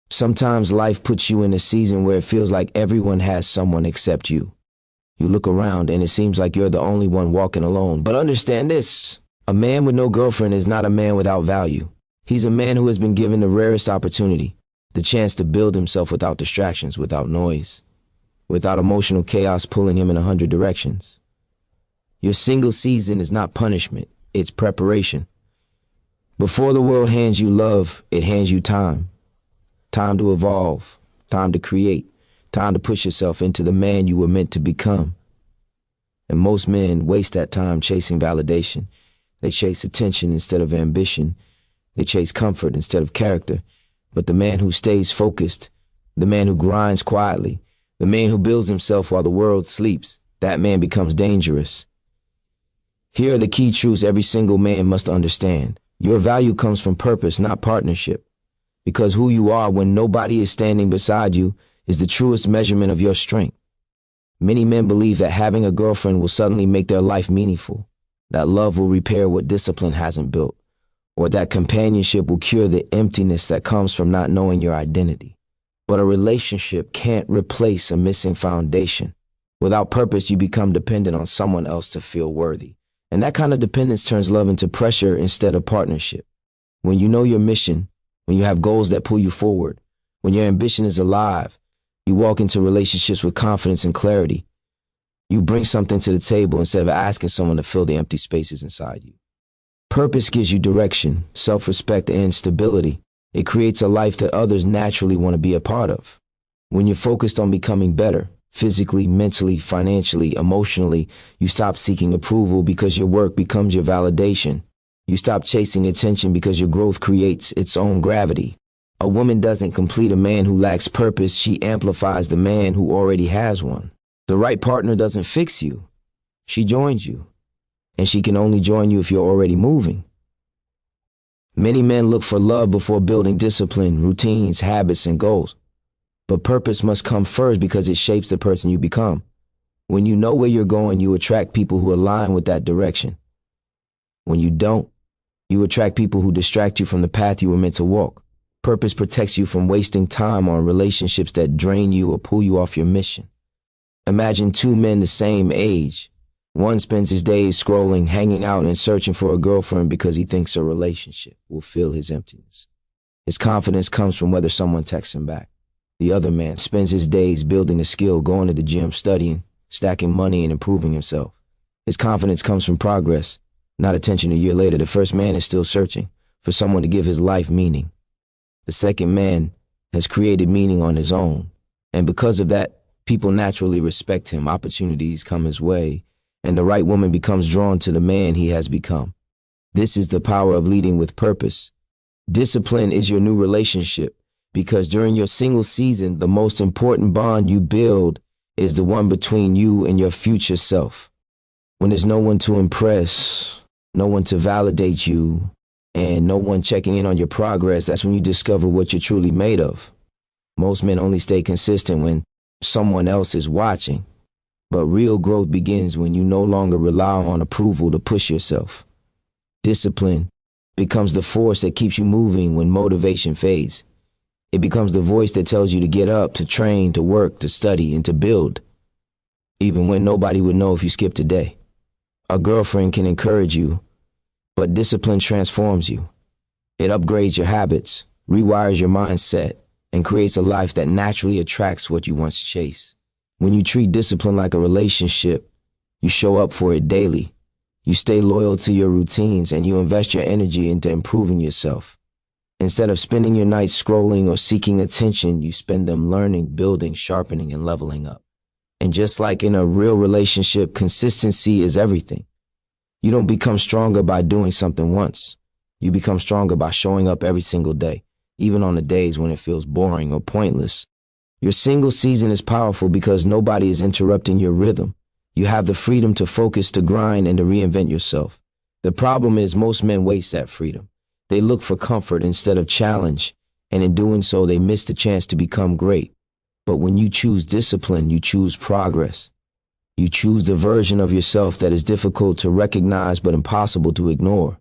Sometimes life puts you in a season where it feels like everyone has someone except you. You look around and it seems like you're the only one walking alone. But understand this, a man with no girlfriend is not a man without value. He's a man who has been given the rarest opportunity, the chance to build himself without distractions, without noise, without emotional chaos pulling him in 100 directions. Your single season is not punishment, it's preparation. Before the world hands you love, it hands you time. Time to evolve, time to create, time to push yourself into the man you were meant to become. And most men waste that time chasing validation. They chase attention instead of ambition. They chase comfort instead of character. But the man who stays focused, the man who grinds quietly, the man who builds himself while the world sleeps, that man becomes dangerous. Here are the key truths every single man must understand. Your value comes from purpose, not partnership. Because who you are when nobody is standing beside you is the truest measurement of your strength. Many men believe that having a girlfriend will suddenly make their life meaningful, that love will repair what discipline hasn't built, or that companionship will cure the emptiness that comes from not knowing your identity. But a relationship can't replace a missing foundation. Without purpose, you become dependent on someone else to feel worthy. And that kind of dependence turns love into pressure instead of partnership. When you know your mission, when you have goals that pull you forward, when your ambition is alive, you walk into relationships with confidence and clarity. You bring something to the table instead of asking someone to fill the empty spaces inside you. Purpose gives you direction, self-respect, and stability. It creates a life that others naturally want to be a part of. When you're focused on becoming better, physically, mentally, financially, emotionally, you stop seeking approval because your work becomes your validation. You stop chasing attention because your growth creates its own gravity. A woman doesn't complete a man who lacks purpose, she amplifies the man who already has one. The right partner doesn't fix you, she joins you. And she can only join you if you're already moving. Many men look for love before building discipline, routines, habits, and goals. But purpose must come first because it shapes the person you become. When you know where you're going, you attract people who align with that direction. When you don't, you attract people who distract you from the path you were meant to walk. Purpose protects you from wasting time on relationships that drain you or pull you off your mission. Imagine two men the same age. One spends his days scrolling, hanging out, and searching for a girlfriend because he thinks a relationship will fill his emptiness. His confidence comes from whether someone texts him back. The other man spends his days building a skill, going to the gym, studying, stacking money, and improving himself. His confidence comes from progress, not attention. A year later, the first man is still searching for someone to give his life meaning. The second man has created meaning on his own, and because of that, people naturally respect him. Opportunities come his way, and the right woman becomes drawn to the man he has become. This is the power of leading with purpose. Discipline is your new relationship, because during your single season, the most important bond you build is the one between you and your future self. When there's no one to impress, no one to validate you, and no one checking in on your progress, that's when you discover what you're truly made of. Most men only stay consistent when someone else is watching. But real growth begins when you no longer rely on approval to push yourself. Discipline becomes the force that keeps you moving when motivation fades. It becomes the voice that tells you to get up, to train, to work, to study, and to build, even when nobody would know if you skipped a day. A girlfriend can encourage you, but discipline transforms you. It upgrades your habits, rewires your mindset, and creates a life that naturally attracts what you once chased. When you treat discipline like a relationship, you show up for it daily. You stay loyal to your routines and you invest your energy into improving yourself. Instead of spending your nights scrolling or seeking attention, you spend them learning, building, sharpening, and leveling up. And just like in a real relationship, consistency is everything. You don't become stronger by doing something once. You become stronger by showing up every single day, even on the days when it feels boring or pointless. Your single season is powerful because nobody is interrupting your rhythm. You have the freedom to focus, to grind, and to reinvent yourself. The problem is most men waste that freedom. They look for comfort instead of challenge, and in doing so, they miss the chance to become great. But when you choose discipline, you choose progress. You choose the version of yourself that is difficult to recognize but impossible to ignore.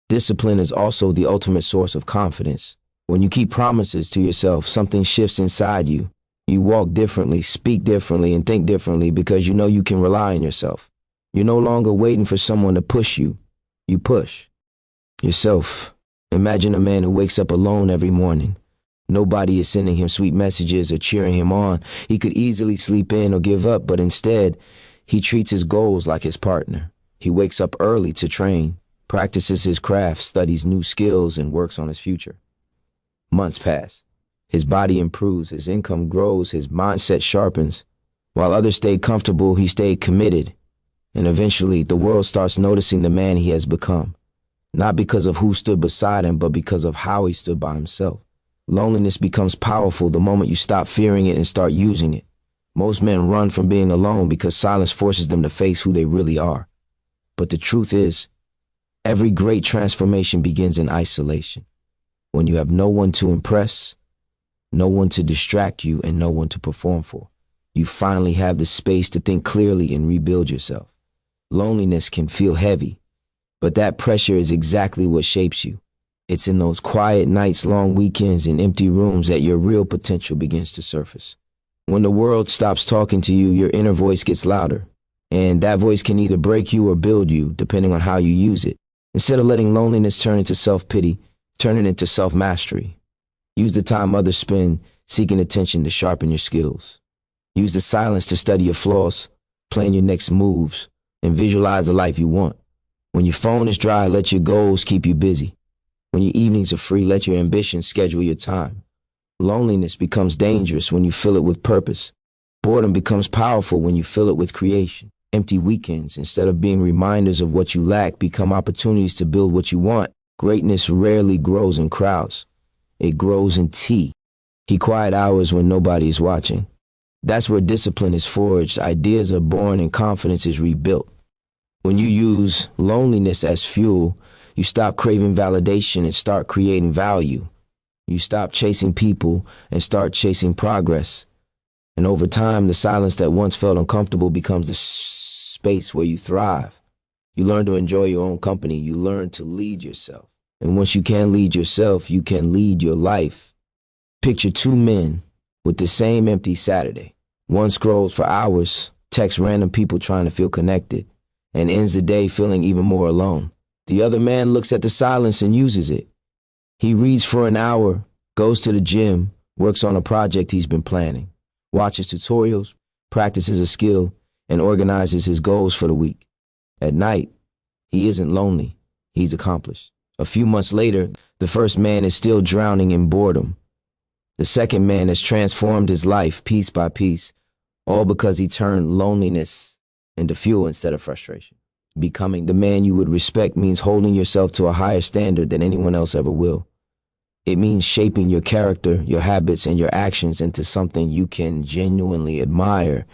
Discipline is also the ultimate source of confidence. When you keep promises to yourself, something shifts inside you. You walk differently, speak differently, and think differently because you know you can rely on yourself. You're no longer waiting for someone to push you. You push yourself. Imagine a man who wakes up alone every morning. Nobody is sending him sweet messages or cheering him on. He could easily sleep in or give up, but instead, he treats his goals like his partner. He wakes up early to train, practices his craft, studies new skills, and works on his future. Months pass. His body improves, his income grows, his mindset sharpens. While others stayed comfortable, he stayed committed. And eventually, the world starts noticing the man he has become. Not because of who stood beside him, but because of how he stood by himself. Loneliness becomes powerful the moment you stop fearing it and start using it. Most men run from being alone because silence forces them to face who they really are. But the truth is, every great transformation begins in isolation. When you have no one to impress, no one to distract you, and no one to perform for, you finally have the space to think clearly and rebuild yourself. Loneliness can feel heavy, but that pressure is exactly what shapes you. It's in those quiet nights, long weekends, and empty rooms that your real potential begins to surface. When the world stops talking to you, your inner voice gets louder, and that voice can either break you or build you, depending on how you use it. Instead of letting loneliness turn into self-pity, turn it into self-mastery. Use the time others spend seeking attention to sharpen your skills. Use the silence to study your flaws, plan your next moves, and visualize the life you want. When your phone is dry, let your goals keep you busy. When your evenings are free, let your ambitions schedule your time. Loneliness becomes dangerous when you fill it with purpose. Boredom becomes powerful when you fill it with creation. Empty weekends, instead of being reminders of what you lack, become opportunities to build what you want. Greatness rarely grows in crowds. It grows in tea. Quiet hours when nobody is watching. That's where discipline is forged, ideas are born, and confidence is rebuilt. When you use loneliness as fuel, you stop craving validation and start creating value. You stop chasing people and start chasing progress. And over time, the silence that once felt uncomfortable becomes the space where you thrive. You learn to enjoy your own company. You learn to lead yourself. And once you can lead yourself, you can lead your life. Picture two men with the same empty Saturday. One scrolls for hours, texts random people trying to feel connected, and ends the day feeling even more alone. The other man looks at the silence and uses it. He reads for an hour, goes to the gym, works on a project he's been planning, watches tutorials, practices a skill, and organizes his goals for the week. At night, he isn't lonely, he's accomplished. A few months later, the first man is still drowning in boredom. The second man has transformed his life piece by piece, all because he turned loneliness into fuel instead of frustration. Becoming the man you would respect means holding yourself to a higher standard than anyone else ever will. It means shaping your character, your habits, and your actions into something you can genuinely admire,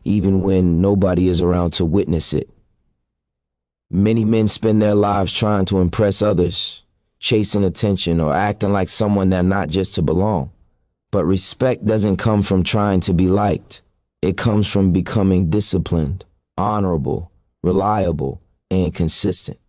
even when nobody is around to witness it. Many men spend their lives trying to impress others, chasing attention, or acting like someone they're not just to belong. But respect doesn't come from trying to be liked. It comes from becoming disciplined, honorable, reliable, and consistent.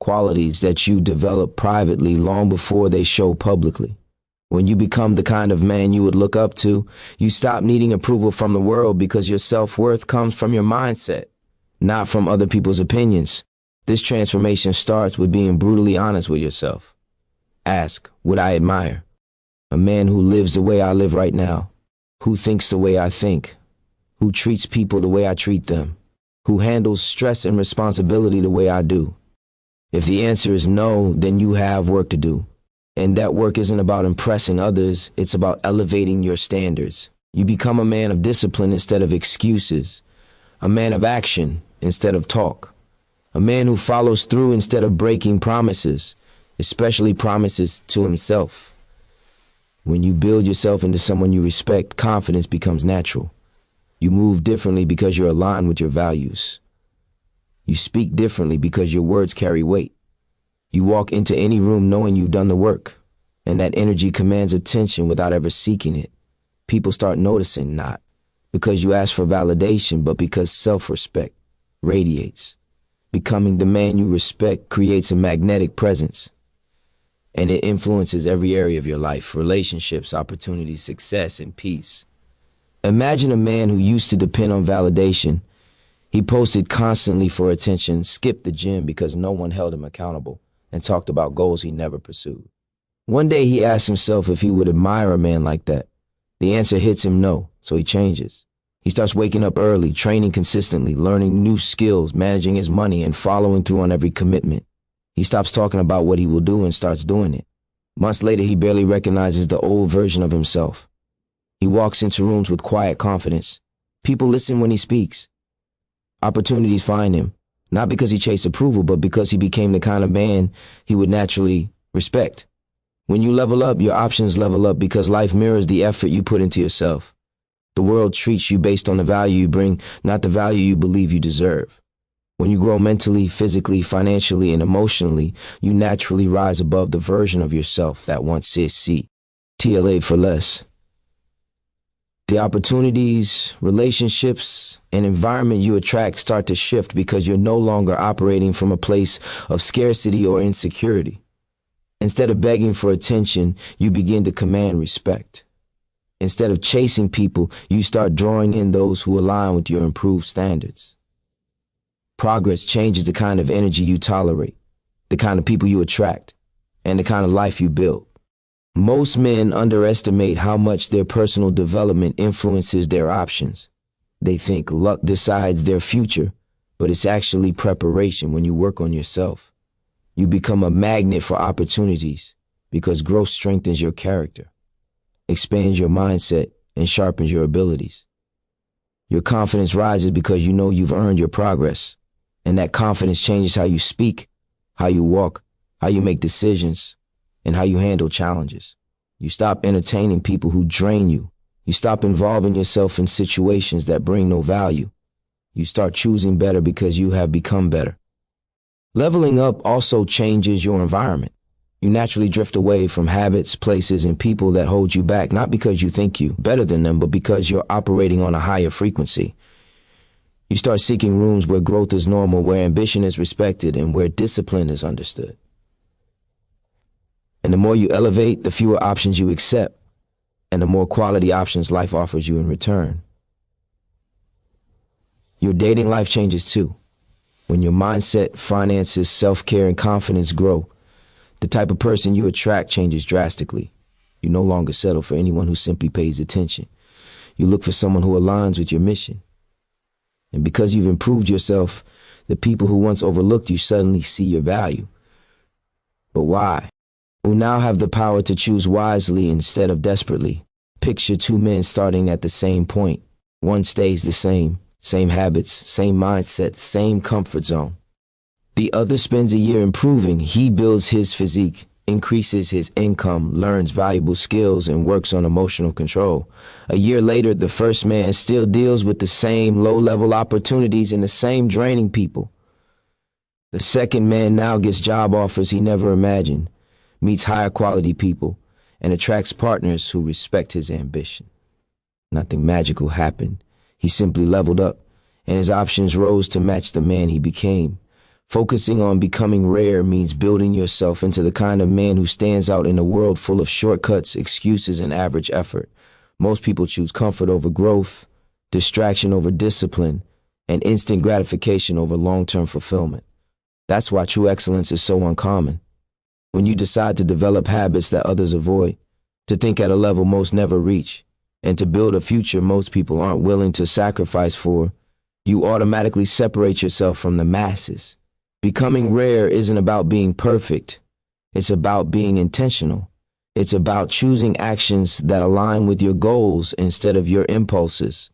Qualities that you develop privately long before they show publicly. When you become the kind of man you would look up to, you stop needing approval from the world because your self-worth comes from your mindset, not from other people's opinions. This transformation starts with being brutally honest with yourself. Ask, would I admire a man who lives the way I live right now, who thinks the way I think, who treats people the way I treat them, who handles stress and responsibility the way I do? If the answer is no, then you have work to do. And that work isn't about impressing others, it's about elevating your standards. You become a man of discipline instead of excuses, a man of action instead of talk, a man who follows through instead of breaking promises, especially promises to himself. When you build yourself into someone you respect, confidence becomes natural. You move differently because you're aligned with your values. You speak differently because your words carry weight. You walk into any room knowing you've done the work, and that energy commands attention without ever seeking it. People start noticing, not because you ask for validation, but because self-respect radiates. Becoming the man you respect creates a magnetic presence. and it influences every area of your life: relationships, opportunities, success, and peace. Imagine a man who used to depend on validation. He posted constantly for attention, skipped the gym because no one held him accountable, and talked about goals he never pursued. One day he asked himself if he would admire a man like that. The answer hits him no, so he changes. He starts waking up early, training consistently, learning new skills, managing his money, and following through on every commitment. He stops talking about what he will do and starts doing it. Months later, he barely recognizes the old version of himself. He walks into rooms with quiet confidence. People listen when he speaks. Opportunities find him, not because he chased approval, but because he became the kind of man he would naturally respect. When you level up, your options level up because life mirrors the effort you put into yourself. The world treats you based on the value you bring, not the value you believe you deserve. When you grow mentally, physically, financially, and emotionally, you naturally rise above the version of yourself that once said C. TLA for less. The opportunities, relationships, and environment you attract start to shift because you're no longer operating from a place of scarcity or insecurity. Instead of begging for attention, you begin to command respect. Instead of chasing people, you start drawing in those who align with your improved standards. Progress changes the kind of energy you tolerate, the kind of people you attract, and the kind of life you build. Most men underestimate how much their personal development influences their options. They think luck decides their future, but it's actually preparation. When you work on yourself, you become a magnet for opportunities because growth strengthens your character, expands your mindset, and sharpens your abilities. Your confidence rises because you know you've earned your progress, and that confidence changes how you speak, how you walk, how you make decisions, and how you handle challenges. You stop entertaining people who drain you. You stop involving yourself in situations that bring no value. You start choosing better because you have become better. Leveling up also changes your environment. You naturally drift away from habits, places, and people that hold you back, not because you think you better than them, but because you're operating on a higher frequency. You start seeking rooms where growth is normal, where ambition is respected, and where discipline is understood. And the more you elevate, the fewer options you accept, and the more quality options life offers you in return. Your dating life changes too. When your mindset, finances, self-care, and confidence grow, the type of person you attract changes drastically. You no longer settle for anyone who simply pays attention. You look for someone who aligns with your mission. And because you've improved yourself, the people who once overlooked you suddenly see your value. But why? Who now have the power to choose wisely instead of desperately. Picture two men starting at the same point. One stays the same habits, same mindset, same comfort zone. The other spends a year improving. He builds his physique, increases his income, learns valuable skills, and works on emotional control. A year later, the first man still deals with the same low-level opportunities and the same draining people. The second man now gets job offers he never imagined, meets higher quality people, and attracts partners who respect his ambition. Nothing magical happened. He simply leveled up, and his options rose to match the man he became. Focusing on becoming rare means building yourself into the kind of man who stands out in a world full of shortcuts, excuses, and average effort. Most people choose comfort over growth, distraction over discipline, and instant gratification over long-term fulfillment. That's why true excellence is so uncommon. When you decide to develop habits that others avoid, to think at a level most never reach, and to build a future most people aren't willing to sacrifice for, you automatically separate yourself from the masses. Becoming rare isn't about being perfect. It's about being intentional. It's about choosing actions that align with your goals instead of your impulses,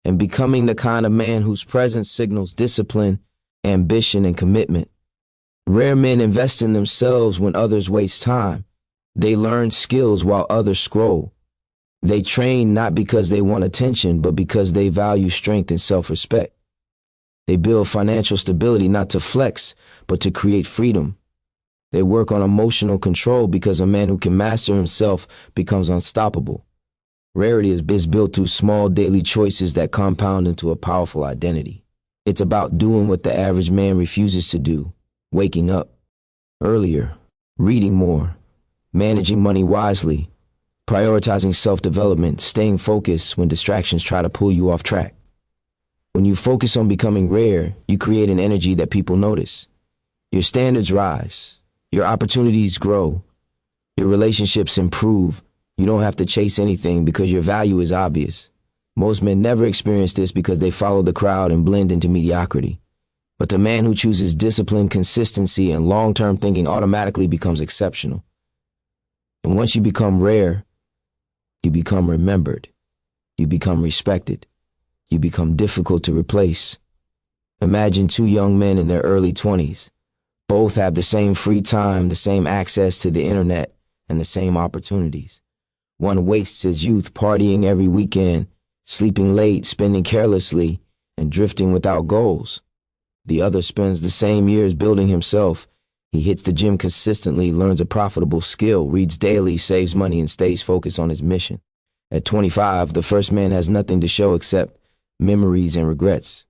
and becoming the kind of man whose presence signals discipline, ambition, and commitment. Rare men invest in themselves when others waste time. They learn skills while others scroll. They train not because they want attention, but because they value strength and self-respect. They build financial stability not to flex, but to create freedom. They work on emotional control because a man who can master himself becomes unstoppable. Rarity is built through small daily choices that compound into a powerful identity. It's about doing what the average man refuses to do, waking up earlier, reading more, managing money wisely, prioritizing self-development, staying focused when distractions try to pull you off track. When you focus on becoming rare, you create an energy that people notice. Your standards rise, your opportunities grow, your relationships improve. You don't have to chase anything because your value is obvious. Most men never experience this because they follow the crowd and blend into mediocrity. But the man who chooses discipline, consistency, and long-term thinking automatically becomes exceptional. And once you become rare, you become remembered. You become respected. You become difficult to replace. Imagine two young men in their early 20s. Both have the same free time, the same access to the internet, and the same opportunities. One wastes his youth partying every weekend, sleeping late, spending carelessly, and drifting without goals. The other spends the same years building himself. He hits the gym consistently, learns a profitable skill, reads daily, saves money, and stays focused on his mission. At 25, the first man has nothing to show except memories and regrets.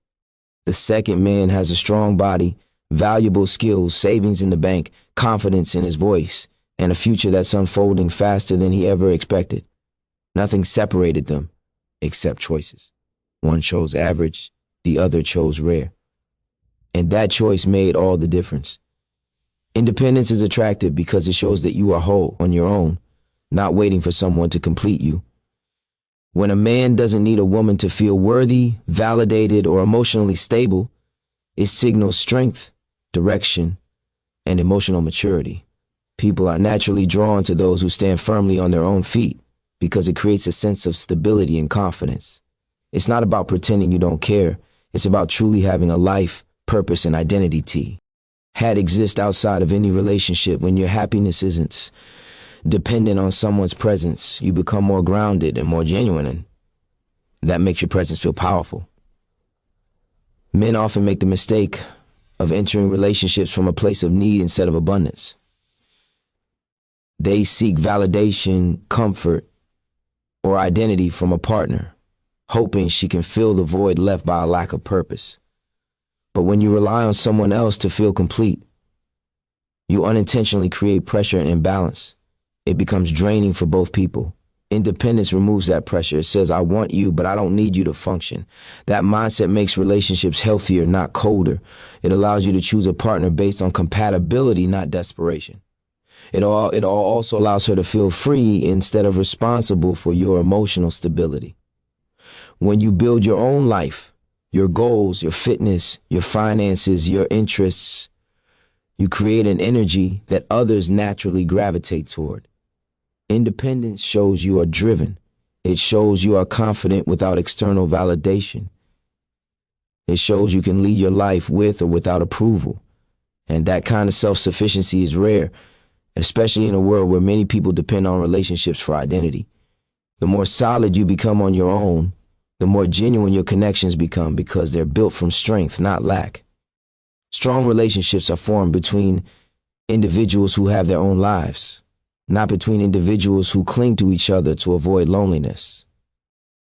The second man has a strong body, valuable skills, savings in the bank, confidence in his voice, and a future that's unfolding faster than he ever expected. Nothing separated them except choices. One chose average, the other chose rare. And that choice made all the difference. Independence is attractive because it shows that you are whole on your own, not waiting for someone to complete you. When a man doesn't need a woman to feel worthy, validated, or emotionally stable, it signals strength, direction, and emotional maturity. People are naturally drawn to those who stand firmly on their own feet because it creates a sense of stability and confidence. It's not about pretending you don't care. It's about truly having a life, purpose, and identity. Had exist outside of any relationship. When your happiness isn't dependent on someone's presence, you become more grounded and more genuine, and that makes your presence feel powerful. Men often make the mistake of entering relationships from a place of need instead of abundance. They seek validation, comfort, or identity from a partner, hoping she can fill the void left by a lack of purpose. But when you rely on someone else to feel complete, you unintentionally create pressure and imbalance. It becomes draining for both people. Independence removes that pressure. It says, I want you, but I don't need you to function. That mindset makes relationships healthier, not colder. It allows you to choose a partner based on compatibility, not desperation. It also allows her to feel free instead of responsible for your emotional stability. When you build your own life, your goals, your fitness, your finances, your interests, you create an energy that others naturally gravitate toward. Independence shows you are driven. It shows you are confident without external validation. It shows you can lead your life with or without approval. And that kind of self-sufficiency is rare, especially in a world where many people depend on relationships for identity. The more solid you become on your own, the more genuine your connections become because they're built from strength, not lack. Strong relationships are formed between individuals who have their own lives, not between individuals who cling to each other to avoid loneliness.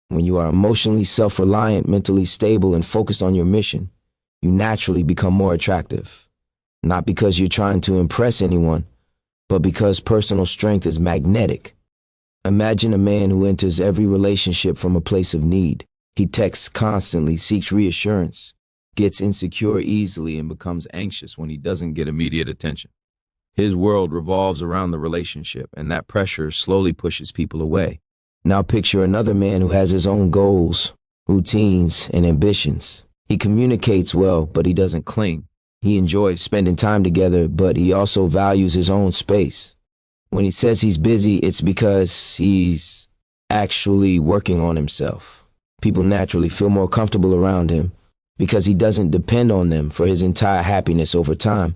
When you are emotionally self-reliant, mentally stable, and focused on your mission, you naturally become more attractive. Not because you're trying to impress anyone, but because personal strength is magnetic. Imagine a man who enters every relationship from a place of need. He texts constantly, seeks reassurance, gets insecure easily, and becomes anxious when he doesn't get immediate attention. His world revolves around the relationship, and that pressure slowly pushes people away. Now picture another man who has his own goals, routines, and ambitions. He communicates well, but he doesn't cling. He enjoys spending time together, but he also values his own space. When he says he's busy, it's because he's actually working on himself. People naturally feel more comfortable around him because he doesn't depend on them for his entire happiness over time.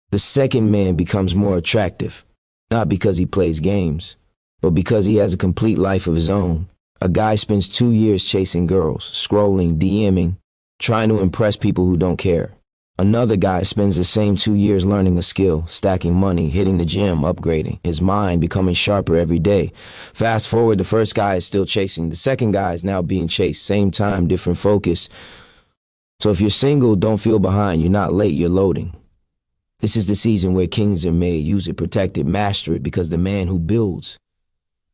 The second man becomes more attractive, not because he plays games, but because he has a complete life of his own. A guy spends 2 years chasing girls, scrolling, DMing, trying to impress people who don't care. Another guy spends the same 2 years learning a skill, stacking money, hitting the gym, upgrading, his mind becoming sharper every day. Fast forward, the first guy is still chasing. The second guy is now being chased. Same time, different focus. So if you're single, don't feel behind. You're not late, you're loading. This is the season where kings are made. Use it, protect it, master it, because the man who builds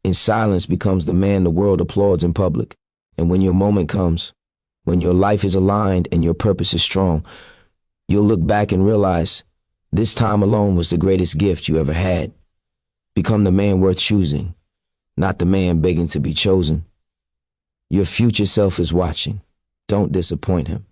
in silence becomes the man the world applauds in public. And when your moment comes, when your life is aligned and your purpose is strong, you'll look back and realize this time alone was the greatest gift you ever had. Become the man worth choosing, not the man begging to be chosen. Your future self is watching. Don't disappoint him.